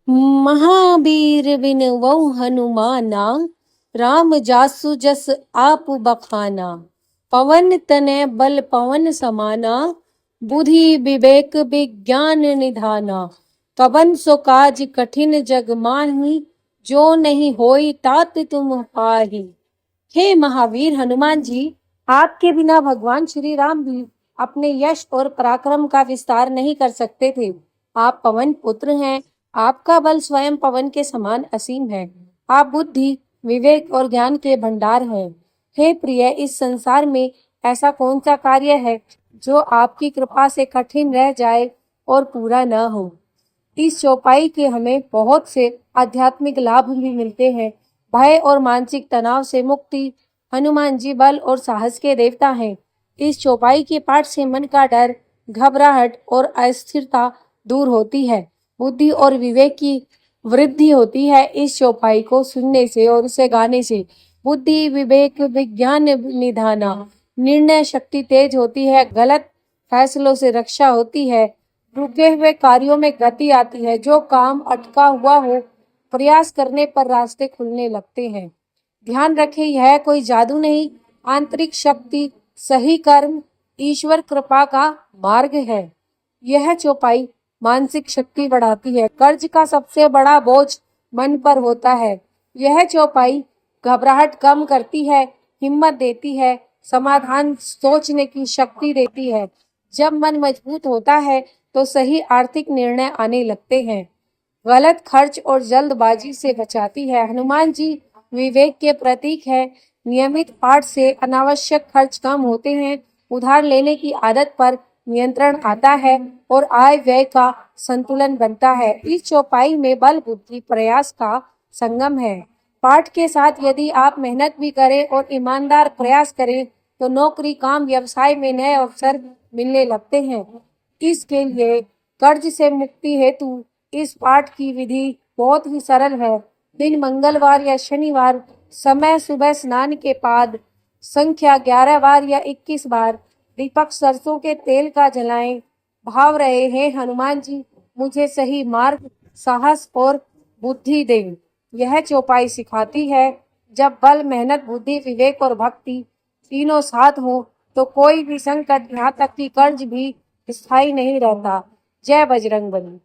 महावीर बिन वौ हनुमाना, राम जासु जस आप बखाना। पवन तनय बल पवन समाना, बुद्धि विवेक विज्ञान निधाना। पवन सो काज कठिन जग माही, जो नहीं होई तात तुम पाही। हे महावीर हनुमान जी, आपके बिना भगवान श्री राम भी अपने यश और पराक्रम का विस्तार नहीं कर सकते थे। आप पवन पुत्र हैं, आपका बल स्वयं पवन के समान असीम है। आप बुद्धि, विवेक और ज्ञान के भंडार हैं। हे प्रिय, इस संसार में ऐसा कौन सा कार्य है जो आपकी कृपा से कठिन रह जाए और पूरा न हो। इस चौपाई के हमें बहुत से आध्यात्मिक लाभ भी मिलते हैं। भय और मानसिक तनाव से मुक्ति। हनुमान जी बल और साहस के देवता हैं। इस चौपाई के पाठ से मन का डर, घबराहट और अस्थिरता दूर होती है। बुद्धि और विवेक की वृद्धि होती है इस चौपाई को सुनने से और उसे गाने से। बुद्धि, विवेक, विज्ञान निधाना, निर्णय शक्ति तेज होती है। गलत फैसलों से रक्षा होती है। रुके हुए कार्यों में गति आती है। जो काम अटका हुआ हो, प्रयास करने पर रास्ते खुलने लगते हैं। ध्यान रखें, यह कोई जादू नहीं, आंतरिक शक्ति, सही कर्म, ईश्वर कृपा का मार्ग है। यह चौपाई मानसिक शक्ति बढ़ाती है। कर्ज का सबसे बड़ा बोझ मन पर होता है। यह चौपाई घबराहट कम करती है, हिम्मत देती है, समाधान सोचने की शक्ति देती है। जब मन मजबूत होता है तो सही आर्थिक निर्णय आने लगते हैं। गलत खर्च और जल्दबाजी से बचाती है। हनुमान जी विवेक के प्रतीक है। नियमित पाठ से अनावश्यक खर्च कम होते हैं। उधार लेने की आदत पर नियंत्रण आता है और आय व्यय का संतुलन बनता है। इस चौपाई में बल, बुद्धि, प्रयास का संगम है। पाठ के साथ यदि आप मेहनत भी करें और ईमानदार प्रयास करें तो नौकरी, काम, व्यवसाय में नए अवसर मिलने लगते हैं। इसके लिए कर्ज से मुक्ति हेतु इस पाठ की विधि बहुत ही सरल है। दिन मंगलवार या शनिवार, समय सुबह स्नान के बाद, संख्या 11 बार या 21 बार। दीपक सरसों के तेल का जलाएं। भाव रहे हैं, हनुमान जी मुझे सही मार्ग, साहस और बुद्धि दें। यह चौपाई सिखाती है, जब बल, मेहनत, बुद्धि, विवेक और भक्ति तीनों साथ हो तो कोई भी संकट, यहाँ तक कि कर्ज भी स्थायी नहीं रहता। जय बजरंगबली।